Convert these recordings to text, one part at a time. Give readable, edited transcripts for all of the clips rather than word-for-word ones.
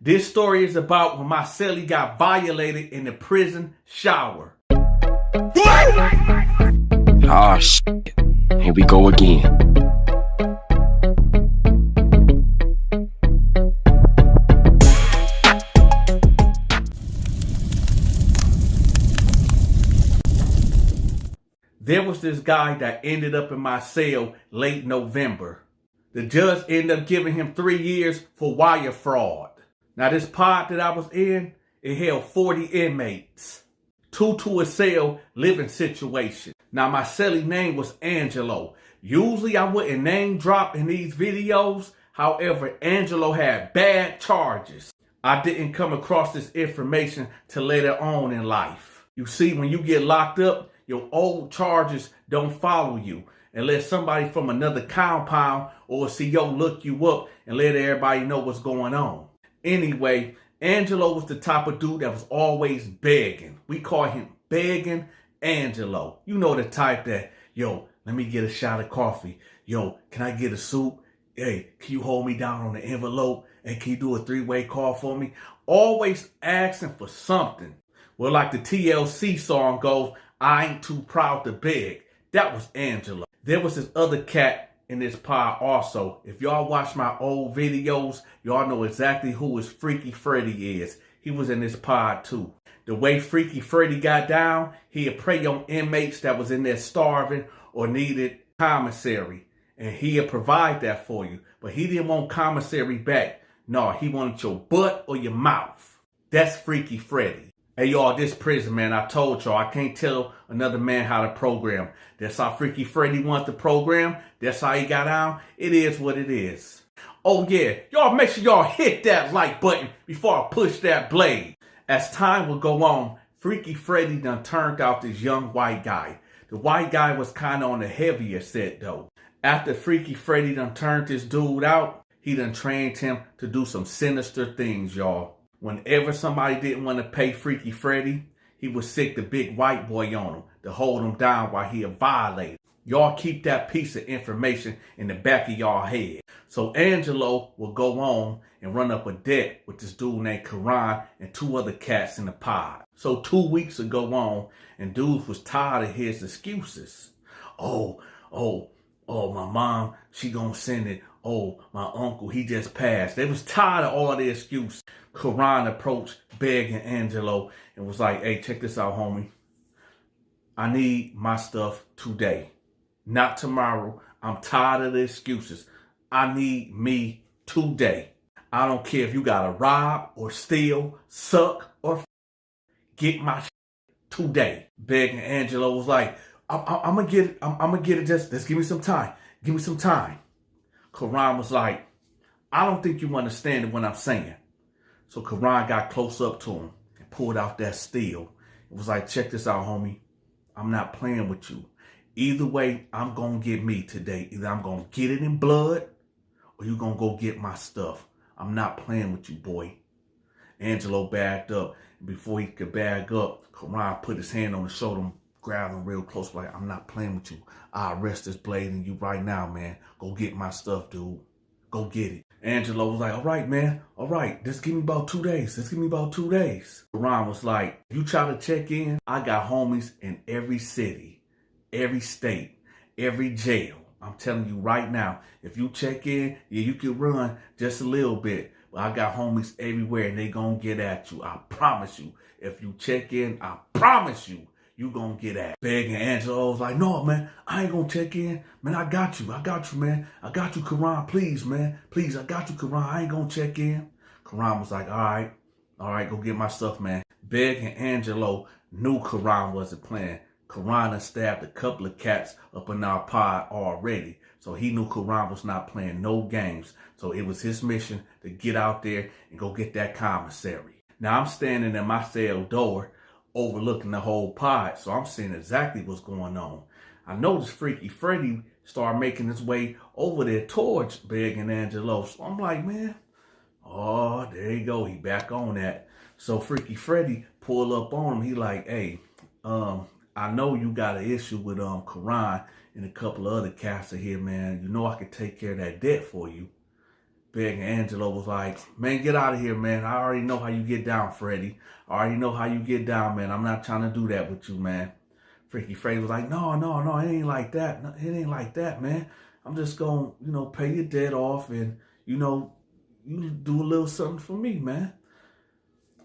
This story is about when my cellie got violated in the prison shower. Ah, shit. Here we go again. There was this guy that ended up in my cell late November. The judge ended up giving him 3 years for wire fraud. Now this pod that I was in, it held 40 inmates. 2 to a cell living situation. Now my cellie name was Angelo. Usually I wouldn't name drop in these videos. However, Angelo had bad charges. I didn't come across this information till later on in life. You see, when you get locked up, your old charges don't follow you unless somebody from another compound or CO look you up and let everybody know what's going on. Anyway, Angelo was the type of dude that was always begging. We call him Begging Angelo. You know the type that, yo, let me get a shot of coffee. Yo, can I get a soup? Hey, can you hold me down on the envelope? And can you do a 3-way call for me? Always asking for something. Well, like the TLC song goes, I ain't too proud to beg. That was Angelo. There was this other cat in this pod also. If y'all watch my old videos, y'all know exactly who his Freaky Freddy is. He was in this pod too. The way Freaky Freddy got down, he'd prey on inmates that was in there starving or needed commissary. And he'd provide that for you. But he didn't want commissary back. No, he wanted your butt or your mouth. That's Freaky Freddy. Hey y'all, this prison, man, I told y'all, I can't tell another man how to program. That's how Freaky Freddy wants to program. That's how he got out. It is what it is. Oh yeah, y'all make sure y'all hit that like button before I push that blade. As time will go on, Freaky Freddy done turned out this young white guy. The white guy was kind of on the heavier set though. After Freaky Freddy done turned this dude out, he done trained him to do some sinister things, y'all. Whenever somebody didn't want to pay Freaky Freddy, he would sick the big white boy on him to hold him down while he violated. Y'all keep that piece of information in the back of y'all head. So Angelo will go on and run up a debt with this dude named Karan and 2 other cats in the pod. So 2 weeks will go on and dudes was tired of his excuses. Oh, my mom, she gonna send it. Oh, my uncle, he just passed. They was tired of all the excuses. Karan approached Begging Angelo and was like, hey, check this out, homie. I need my stuff today, not tomorrow. I'm tired of the excuses. I need me today. I don't care if you gotta rob or steal, suck or get my shit today. Begging Angelo was like, I'm gonna get it. I'm gonna get it. Just give me some time. Give me some time. Karan was like, I don't think you understand what I'm saying. So Karan got close up to him and pulled out that steel. It was like, check this out, homie. I'm not playing with you. Either way, I'm going to get me today. Either I'm going to get it in blood or you going to go get my stuff. I'm not playing with you, boy. Angelo backed up. And before he could bag up, Karan put his hand on his shoulder and grabbed him real close. Like, I'm not playing with you. I'll arrest this blade in you right now, man. Go get my stuff, dude. Go get it. Angelo was like, all right, man. All right, just give me about 2 days. Just give me about 2 days. Karan was like, you try to check in, I got homies in every city, every state, every jail. I'm telling you right now, if you check in, yeah, you can run just a little bit. But I got homies everywhere and they gonna get at you. I promise you. If you check in, I promise you, you gonna get at. Begging Angelo was like, no, man, I ain't gonna check in. Man, I got you, man. I got you, Karan, please, man. Please, I got you, Karan. I ain't gonna check in. Karan was like, all right, go get my stuff, man. Begging Angelo knew Karan wasn't playing. Karan had stabbed a couple of cats up in our pod already. So he knew Karan was not playing no games. So it was his mission to get out there and go get that commissary. Now I'm standing at my cell door overlooking the whole pod, so I'm seeing exactly what's going on. I noticed Freaky Freddy started making his way over there towards Begging Angelo. So I'm like, man, oh, there you go. He back on that. So Freaky Freddy pull up on him. He like, hey, I know you got an issue with Karan and a couple of other cats in here, man. You know I could take care of that debt for you. Big Angelo was like, man, get out of here, man. I already know how you get down, Freddie. I already know how you get down, man. I'm not trying to do that with you, man. Freaky Freddy was like, no, it ain't like that. No, it ain't like that, man. I'm just going to, pay your debt off and, you do a little something for me, man.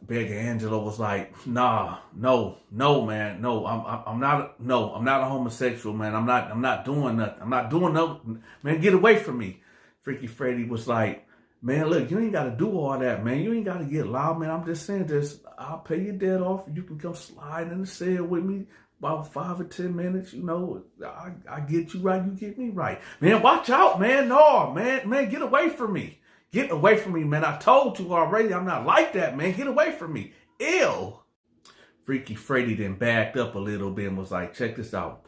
Big Angelo was like, nah, no, man, no, I'm not a homosexual, man. I'm not doing nothing. I'm not doing nothing, man. Get away from me. Freaky Freddy was like, man, look, you ain't got to do all that, man. You ain't got to get loud, man. I'm just saying this. I'll pay your debt off. You can come slide in the cell with me about 5 or 10 minutes. I get you right. You get me right, man. Watch out, man. No, man, get away from me. Get away from me, man. I told you already I'm not like that, man. Get away from me. Ew. Freaky Freddy then backed up a little bit and was like, check this out.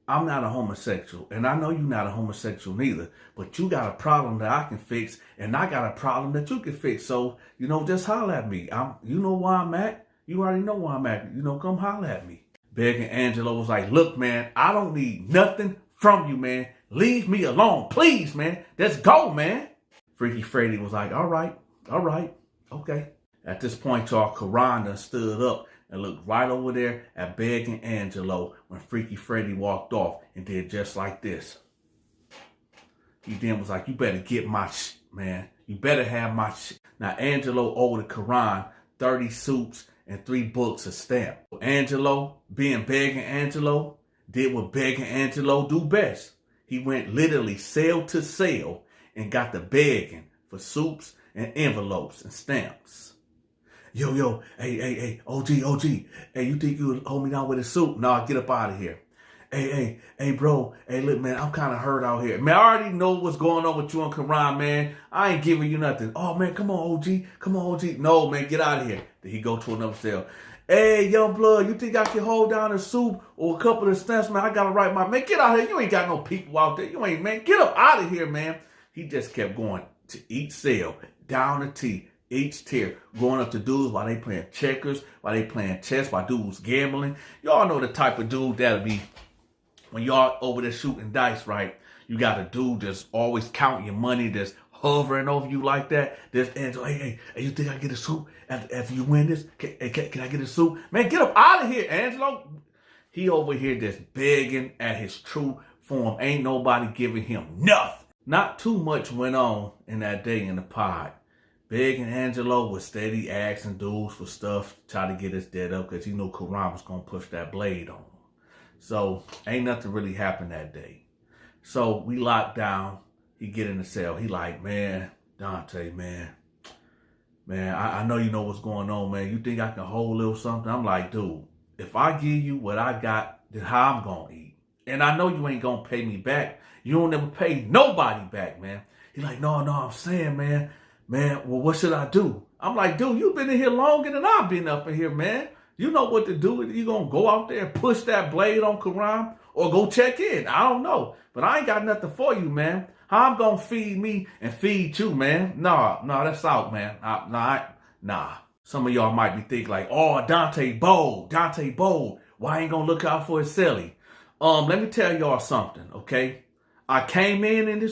I'm not a homosexual, and I know you're not a homosexual neither, but you got a problem that I can fix, and I got a problem that you can fix. So, just holler at me. You know where I'm at. You already know where I'm at. Come holler at me. Big and Angelo was like, look, man, I don't need nothing from you, man. Leave me alone, please, man. Let's go, man. Freaky Freddy was like, all right, okay. At this point, y'all, Karan done stood up and looked right over there at Big and Angelo when Freaky Freddy walked off and did just like this. He then was like, you better get my shit, man. You better have my shit. Now, Angelo owed Karan 30 suits and 3 books of stamp. Angelo, being Big and Angelo, did what Big and Angelo do best. He went literally cell to cell and got the begging for soups and envelopes and stamps. Yo, hey, OG, hey, you think you would hold me down with a soup? Nah, get up out of here. Hey, bro, hey, look, man, I'm kind of hurt out here. Man, I already know what's going on with you and Karan, man. I ain't giving you nothing. Oh, man, come on, OG. No, man, get out of here. Then he go to another cell. Hey, young blood, you think I can hold down a soup or a couple of stamps, man? I got to write man, get out of here. You ain't got no people out there. You ain't, man, get up out of here, man. He just kept going to each cell, down the T, each tier, going up to dudes while they playing checkers, while they playing chess, while dudes gambling. Y'all know the type of dude that'll be when y'all over there shooting dice, right? You got a dude that's always counting your money, that's hovering over you like that. There's Angelo, hey, you think I get a soup after you win this? Can I get a soup? Man, get up out of here, Angelo. He over here just begging at his true form. Ain't nobody giving him nothing. Not too much went on in that day in the pod. Big and Angelo was steady asking dudes for stuff to try to get his debt up because he knew Karan was going to push that blade on him. So ain't nothing really happened that day. So we locked down. He get in the cell. He like, man, Dante, man, I know you know what's going on, man. You think I can hold a little something? I'm like, dude, if I give you what I got, then how I'm going to eat? And I know you ain't going to pay me back. You don't ever pay nobody back, man. He like, no, I'm saying, man, well, what should I do? I'm like, dude, you've been in here longer than I've been up in here, man. You know what to do. You going to go out there and push that blade on Karan or go check in? I don't know. But I ain't got nothing for you, man. How I'm going to feed me and feed you, man? Nah, that's out, man. Nah. Some of y'all might be thinking like, oh, Dante bold. Why ain't going to look out for his celly? Let me tell y'all something, okay? I came into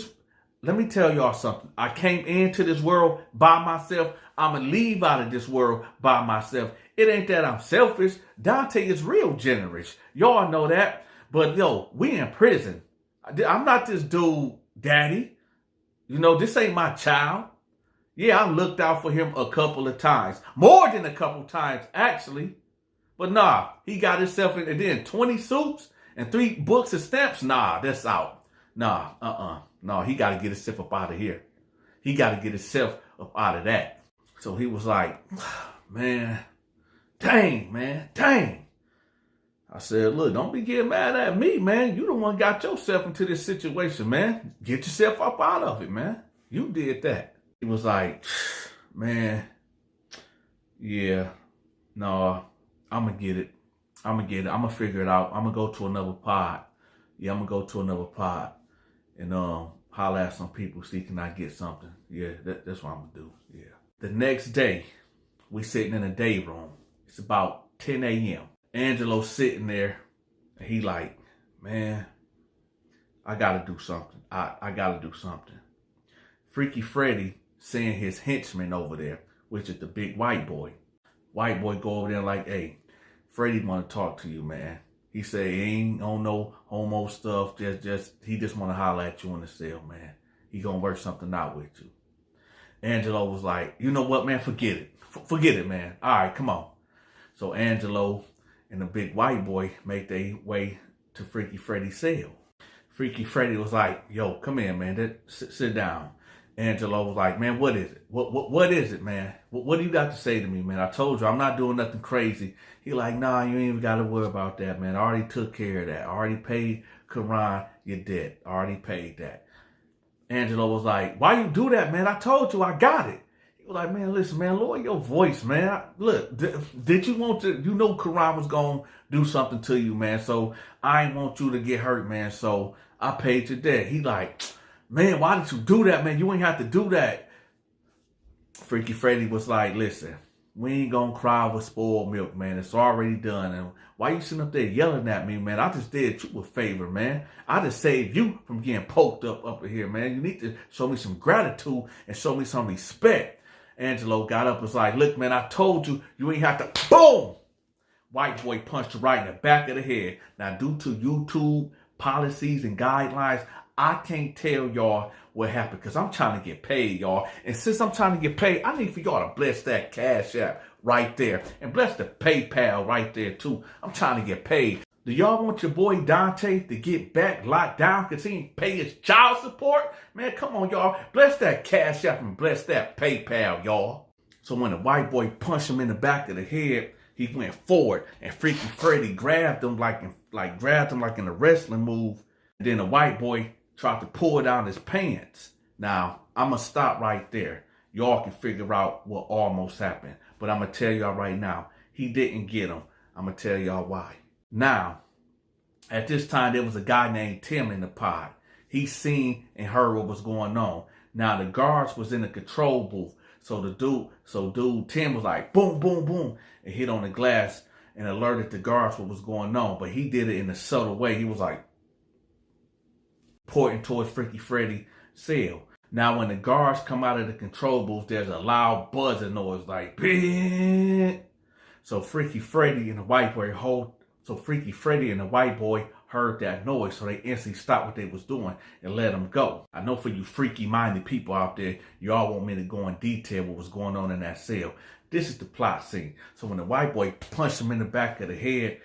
this world by myself. I'm going to leave out of this world by myself. It ain't that I'm selfish. Dante is real generous. Y'all know that. But, we in prison. I'm not this dude, daddy. This ain't my child. Yeah, I looked out for him a couple of times. More than a couple times, actually. But nah, he got himself in, and then 20 suits and 3 books of stamps. Nah, that's out. Nah, No, he got to get himself up out of here. He got to get himself up out of that. So he was like, man, dang. I said, look, don't be getting mad at me, man. You the one got yourself into this situation, man. Get yourself up out of it, man. You did that. He was like, man, yeah, no, I'm going to get it. I'm going to figure it out. I'm going to go to another pod. Yeah, I'm going to go to another pod and holler at some people, see can I get something. Yeah, that's what I'm going to do. Yeah. The next day, we sitting in a day room. It's about 10 a.m. Angelo sitting there, and he like, man, I got to do something. I got to do something. Freaky Freddy send his henchman over there, which is the big white boy. White boy go over there like, hey, Freddie want to talk to you, man. He say he ain't on no homo stuff. He just want to holler at you in the cell, man. He gonna work something out with you. Angelo was like, you know what, man? Forget it. Forget it, man. All right, come on. So Angelo and the big white boy make their way to Freaky Freddy's cell. Freaky Freddy was like, yo, come in, man. Sit down. Angelo was like, man, what is it? What is it, man? What do you got to say to me, man? I told you I'm not doing nothing crazy. He like, nah, you ain't even got to worry about that, man. I already took care of that. I already paid Karan your debt. I already paid that. Angelo was like, why you do that, man? I told you I got it. He was like, man, listen, man, lower your voice, man. Look, did you want to, you know Karan was going to do something to you, man. So I ain't want you to get hurt, man. So I paid your debt. He like, man, why did you do that, man? You ain't have to do that. Freaky Freddy was like, listen, we ain't gonna cry with spoiled milk, man. It's already done. And why you sitting up there yelling at me, man? I just did you a favor, man. I just saved you from getting poked up in here, man. You need to show me some gratitude and show me some respect. Angelo got up and was like, look, man, I told you, you ain't have to, boom! White boy punched her right in the back of the head. Now, due to YouTube policies and guidelines, I can't tell y'all what happened because I'm trying to get paid, y'all. And since I'm trying to get paid, I need for y'all to bless that Cash App right there. And bless the PayPal right there, too. I'm trying to get paid. Do y'all want your boy Dante to get back locked down because he ain't pay his child support? Man, come on, y'all. Bless that Cash App and bless that PayPal, y'all. So when the white boy punched him in the back of the head, he went forward. And Freaky Freddy grabbed him like in a wrestling move. And then the white boy tried to pull down his pants. Now, I'm going to stop right there. Y'all can figure out what almost happened. But I'm going to tell y'all right now, he didn't get him. I'm going to tell y'all why. Now, at this time, there was a guy named Tim in the pod. He seen and heard what was going on. Now, the guards was in the control booth. So dude Tim was like, boom, boom, boom, and hit on the glass and alerted the guards what was going on. But he did it in a subtle way. He was like, pointing towards Freaky Freddy's cell. Now, when the guards come out of the control booth, there's a loud buzzing noise like, Bing! So Freaky Freddy and the white boy heard that noise, so they instantly stopped what they was doing and let him go. I know for you freaky-minded people out there, y'all want me to go in detail what was going on in that cell. This is the plot scene. So when the white boy punched him in the back of the head,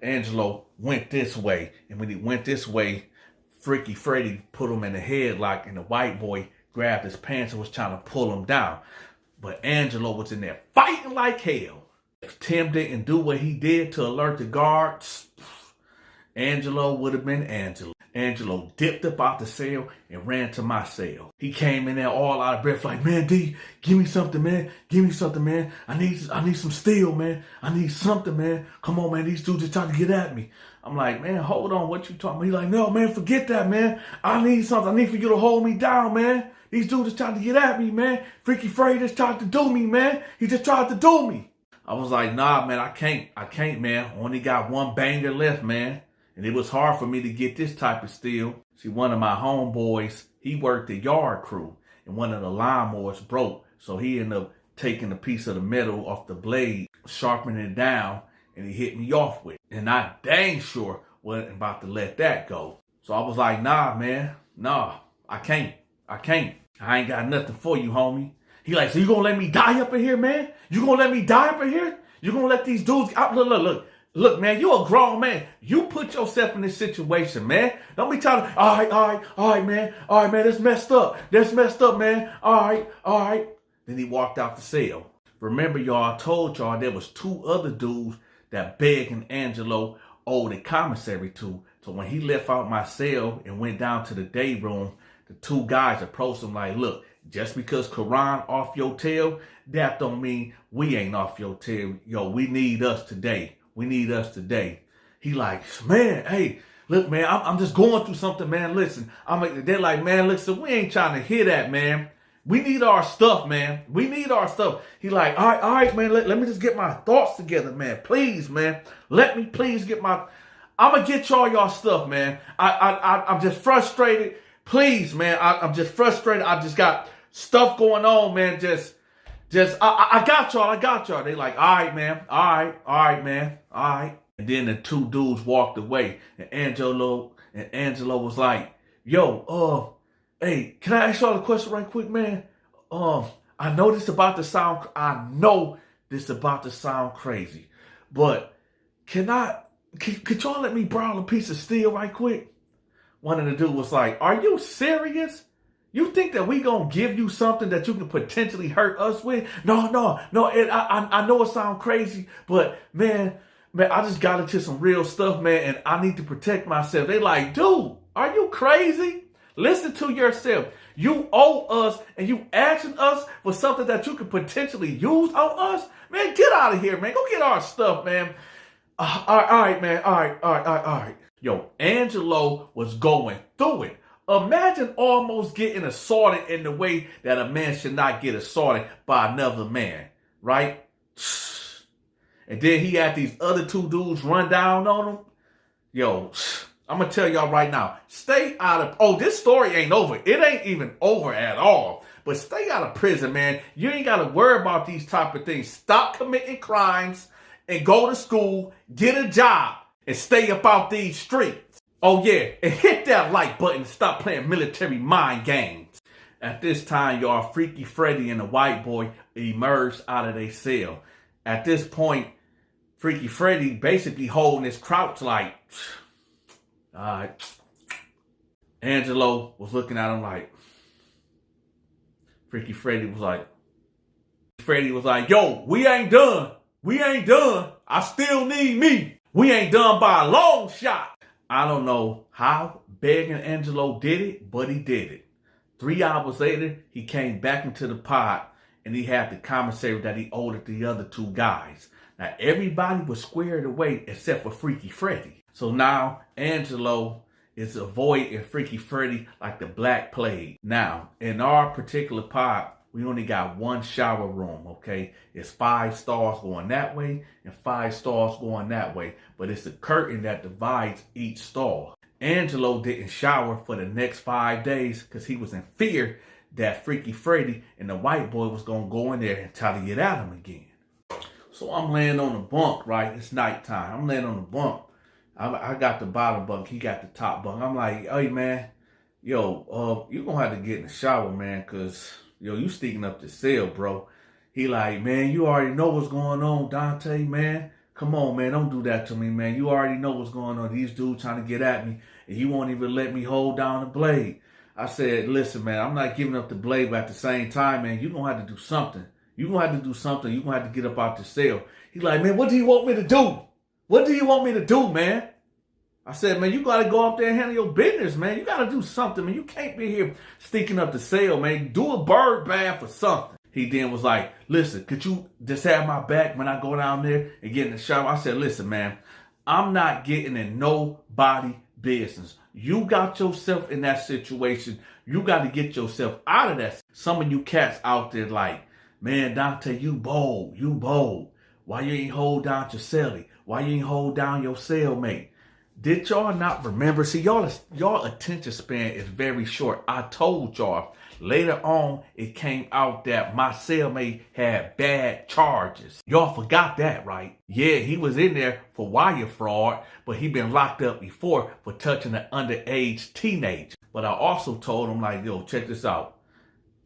Angelo went this way, and when he went this way, Freaky Freddy put him in the headlock, and the white boy grabbed his pants and was trying to pull him down. But Angelo was in there fighting like hell. If Tim didn't do what he did to alert the guards, Angelo would have been Angelo. Angelo dipped up out the cell and ran to my cell. He came in there all out of breath like, man, D, give me something, man. Give me something, man. I need some steel, man. I need something, man. Come on, man. These dudes are trying to get at me. I'm like, man, hold on. What you talking about? He's like, no, man, forget that, man. I need something. I need for you to hold me down, man. These dudes are trying to get at me, man. Freaky Freddy just tried to do me, man. He just tried to do me. I was like, nah, man, I can't, man. Only got one banger left, man. And it was hard for me to get this type of steel. See, one of my homeboys, he worked the yard crew, and one of the lawnmowers broke. So he ended up taking a piece of the metal off the blade, sharpening it down, and he hit me off with it. And I dang sure wasn't about to let that go. So I was like, nah, man. Nah, I can't. I ain't got nothing for you, homie. He like, so you gonna let me die up in here, man? You gonna let me die up in here? You gonna let these dudes out? Look, man, you a grown man. You put yourself in this situation, man. Don't be trying to, all right, man. All right, man, that's messed up. That's messed up, man. All right. Then he walked out the cell. Remember, y'all, I told y'all there was two other dudes that Beg and Angelo owed a commissary to. So when he left out my cell and went down to the day room, the two guys approached him like, look, just because Karan off your tail, that don't mean we ain't off your tail. Yo, we need us today. He like, man, hey, look, man, I'm just going through something, man. Listen, they're like, man, listen, we ain't trying to hear that, man. We need our stuff, man. We need our stuff. He like, all right, man, let me just get my thoughts together, man. Please, man. Let me please get I'm going to get y'all stuff, man. I'm just frustrated. Please, man, I'm just frustrated. I just got stuff going on, man. I got y'all. They like, all right, man. All right, man. All right. And then the two dudes walked away, and Angelo was like, yo, hey, can I ask y'all a question right quick, man? I know this about to sound crazy, but could y'all let me borrow a piece of steel right quick? One of the dudes was like, are you serious? You think that we gonna give you something that you can potentially hurt us with? No. I know it sounds crazy, but man, I just got into some real stuff, man, and I need to protect myself. They like, dude, are you crazy? Listen to yourself. You owe us, and you asking us for something that you could potentially use on us? Man, get out of here, man. Go get our stuff, man. All right, man. All right. Yo, Angelo was going through it. Imagine almost getting assaulted in the way that a man should not get assaulted by another man, right? And then he had these other two dudes run down on him. Yo, I'm going to tell y'all right now, stay out of, this story ain't over. It ain't even over at all. But stay out of prison, man. You ain't got to worry about these type of things. Stop committing crimes and go to school, get a job, and stay up out these streets. Oh yeah, and hit that like button and stop playing military mind games. At this time, y'all, Freaky Freddy and the white boy emerged out of their cell. At this point, Freaky Freddy basically holding his crouch like, all right. Angelo was looking at him like, Freaky Freddy was like, yo, we ain't done. I still need me. We ain't done by a long shot. I don't know how Beg and Angelo did it, but he did it. 3 hours later, he came back into the pod and he had the commissary that he owed the other two guys. Now, everybody was squared away except for Freaky Freddy. So now, Angelo is avoiding Freaky Freddy like the Black Plague. Now, in our particular pod, we only got one shower room, okay? It's 5 stalls going that way and 5 stalls going that way. But it's a curtain that divides each stall. Angelo didn't shower for the next 5 days because he was in fear that Freaky Freddy and the white boy was going to go in there and try to get at him again. So I'm laying on the bunk, right? It's nighttime. I'm laying on the bunk. I got the bottom bunk. He got the top bunk. I'm like, hey, man, yo, you're going to have to get in the shower, man, because, yo, you sticking up the cell, bro. He like, man, you already know what's going on, Dante, man. Come on, man, don't do that to me, man. You already know what's going on. These dudes trying to get at me, and you won't even let me hold down the blade. I said, listen, man, I'm not giving up the blade, but at the same time, man, you're going to have to do something. You're going to have to do something. You're going to have to get up out the cell. He's like, man, what do you want me to do? What do you want me to do, man? I said, man, you got to go up there and handle your business, man. You got to do something, man. You can't be here stinking up the cell, man. Do a bird bath or something. He then was like, listen, could you just have my back when I go down there and get in the shower? I said, listen, man, I'm not getting in nobody business. You got yourself in that situation. You got to get yourself out of that. Some of you cats out there like, man, Dante, you bold. Why you ain't hold down your cellie? Why you ain't hold down your cellmate? Did y'all not remember? See, y'all attention span is very short. I told y'all. Later on, it came out that my cellmate had bad charges. Y'all forgot that, right? Yeah, he was in there for wire fraud, but he been locked up before for touching an underage teenager. But I also told him, like, yo, check this out.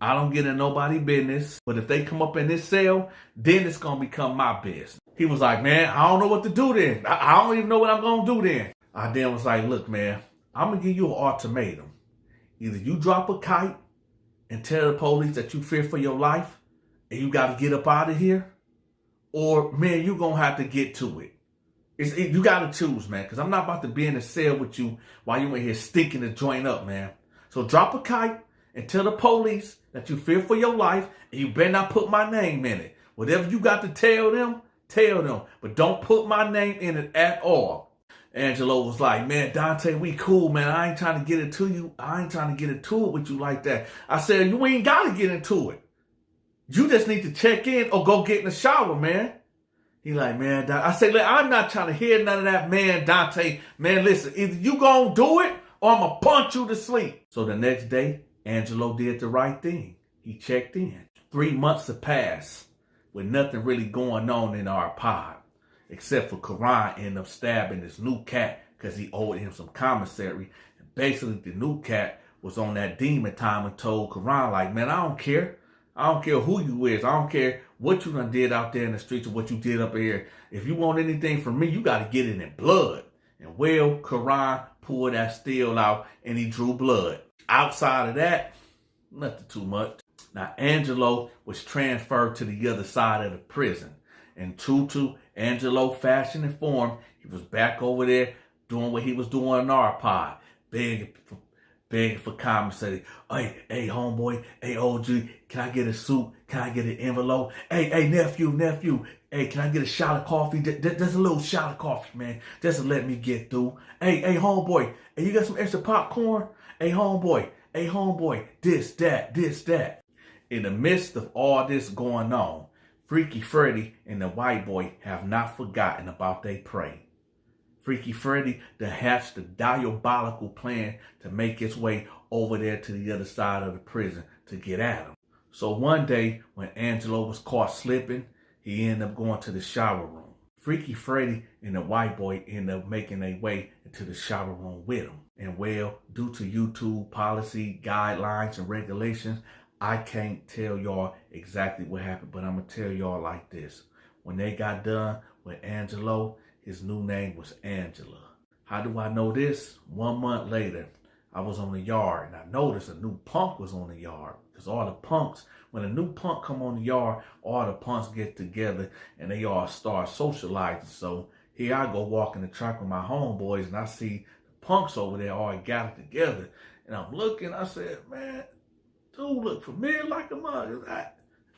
I don't get in nobody's business, but if they come up in this cell, then it's going to become my business. He was like, man, I don't know what to do then. I don't even know what I'm going to do then. I then was like, look, man, I'm going to give you an ultimatum. Either you drop a kite and tell the police that you fear for your life and you got to get up out of here, or, man, you're going to have to get to it. You got to choose, man, because I'm not about to be in a cell with you while you in here stinking the joint up, man. So drop a kite and tell the police that you fear for your life and you better not put my name in it. Whatever you got to tell them, but don't put my name in it at all. Angelo was like, man, Dante, we cool, man. I ain't trying to get into you. I ain't trying to get into it with you like that. I said, you ain't got to get into it. You just need to check in or go get in the shower, man. He like, man, I said, I'm not trying to hear none of that, man, Dante. Man, listen, either you gonna do it or I'm gonna punch you to sleep. So the next day, Angelo did the right thing. he checked in. 3 months have passed with nothing really going on in our pod, except for Karan ended up stabbing this new cat because he owed him some commissary. And basically, the new cat was on that demon time and told Karan, like, man, I don't care. I don't care who you is. I don't care what you done did out there in the streets or what you did up here. If you want anything from me, you got to get it in blood. And well, Karan pulled that steel out and he drew blood. Outside of that, nothing too much. Now, Angelo was transferred to the other side of the prison. And true to Angelo fashion and form, he was back over there doing what he was doing in our pod, begging for commissary. Hey, homeboy, hey, OG, can I get a suit? Can I get an envelope? Hey, nephew, hey, can I get a shot of coffee? Just a little shot of coffee, man, just to let me get through. Hey, homeboy, hey, you got some extra popcorn? Hey, homeboy, this, that. In the midst of all this going on, Freaky Freddy and the white boy have not forgotten about their prey. Freaky Freddy hatched a diabolical plan to make its way over there to the other side of the prison to get at him. So one day, when Angelo was caught slipping, he ended up going to the shower room. Freaky Freddy and the white boy ended up making their way into the shower room with him. And well, due to YouTube policy, guidelines, and regulations, I can't tell y'all exactly what happened, but I'm going to tell y'all like this. When they got done with Angelo, his new name was Angela. How do I know this? 1 month later, I was on the yard and I noticed a new punk was on the yard. Because all the punks, when a new punk come on the yard, all the punks get together and they all start socializing. So here I go walking the track with my homeboys and I see the punks over there all gathered together. And I'm looking, I said, man, dude look familiar like a mother. And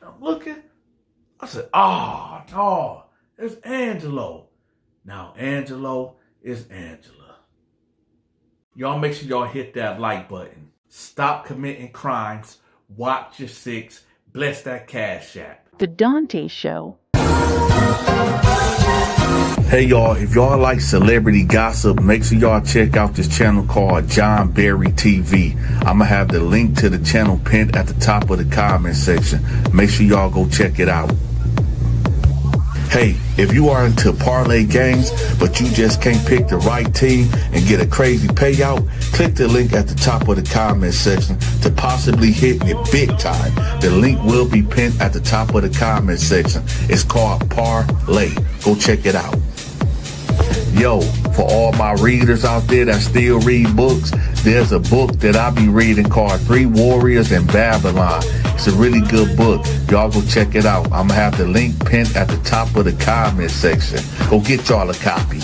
I'm looking, I said, oh, no, it's Angelo. Now, Angelo is Angela. Y'all make sure y'all hit that like button. Stop committing crimes. Watch your six. Bless that Cash App. The Donta Show. Hey y'all, if y'all like celebrity gossip, make sure y'all check out this channel called John Berry TV. I'm gonna have the link to the channel pinned at the top of the comment section. Make sure y'all go check it out. Hey, if you are into parlay games, but you just can't pick the right team and get a crazy payout, click the link at the top of the comment section to possibly hit it big time. The link will be pinned at the top of the comment section. It's called Parlay. Go check it out. Yo, for all my readers out there that still read books, there's a book that I be reading called 3 Warriors in Babylon. It's a really good book. Y'all go check it out. I'm going to have the link pinned at the top of the comment section. Go get y'all a copy.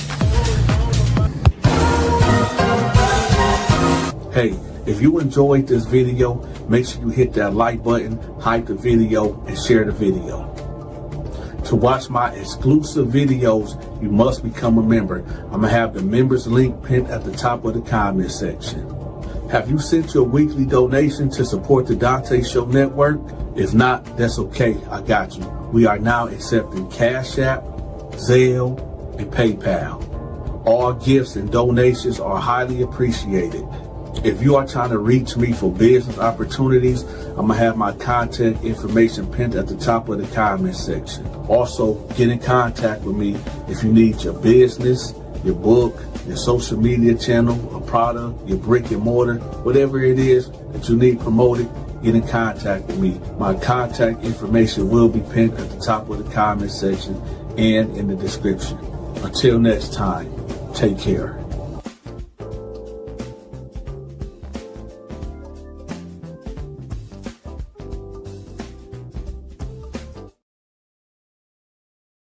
Hey, if you enjoyed this video, make sure you hit that like button, hype the video, and share the video. To watch my exclusive videos, you must become a member. I'm going to have the members link pinned at the top of the comment section. Have you sent your weekly donation to support the Donta Show Network? If not, that's okay. I got you. We are now accepting Cash App, Zelle, and PayPal. All gifts and donations are highly appreciated. If you are trying to reach me for business opportunities, I'm going to have my contact information pinned at the top of the comment section. Also, get in contact with me if you need your business, your book, your social media channel, a product, your brick and mortar, whatever it is that you need promoted, get in contact with me. My contact information will be pinned at the top of the comment section and in the description. Until next time, take care.